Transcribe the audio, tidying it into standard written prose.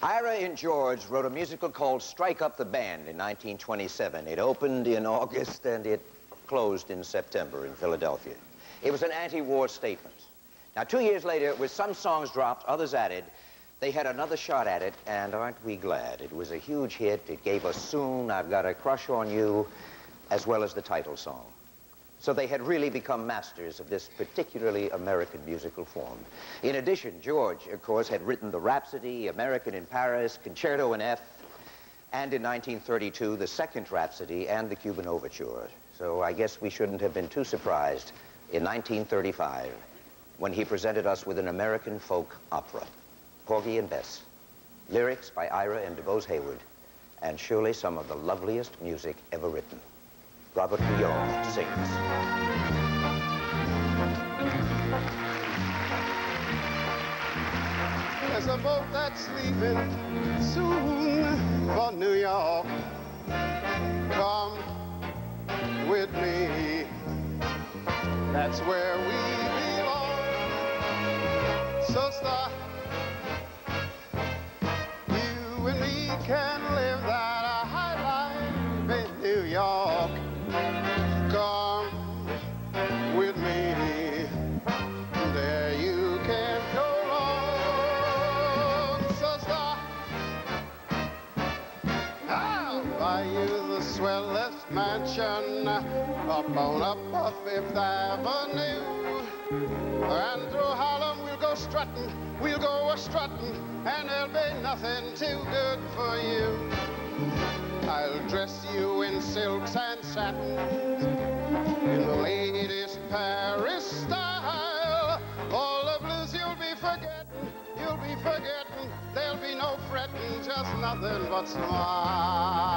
Ira and George wrote a musical called Strike Up the Band in 1927. It opened in August and it closed in September in Philadelphia. It was an anti-war statement. Now, 2 years later, with some songs dropped, others added, they had another shot at it, and aren't we glad? It was a huge hit. It gave us Soon, I've Got a Crush on You, as well as the title song. So they had really become masters of this particularly American musical form. In addition, George, of course, had written the Rhapsody, American in Paris, Concerto in F, and in 1932, the Second Rhapsody and the Cuban Overture. So I guess we shouldn't have been too surprised in 1935 when he presented us with an American folk opera, Porgy and Bess. Lyrics by Ira and DuBose Heyward, and surely some of the loveliest music ever written. Robert Guillaume sings. There's a boat that's leaving soon for New York. Come with me. That's where we belong. So stop. You and me can live that high life in New York. Come with me. There you can't go wrong. So stop. I'll buy you the swellest mansion up on Fifth Avenue. And through Harlem we'll go strutting, we'll go a-strutting, and there'll be nothing too good for you. I'll dress you in silks and satins, in the latest Paris style. All the blues you'll be forgetting, there'll be no fretting, just nothing but smile.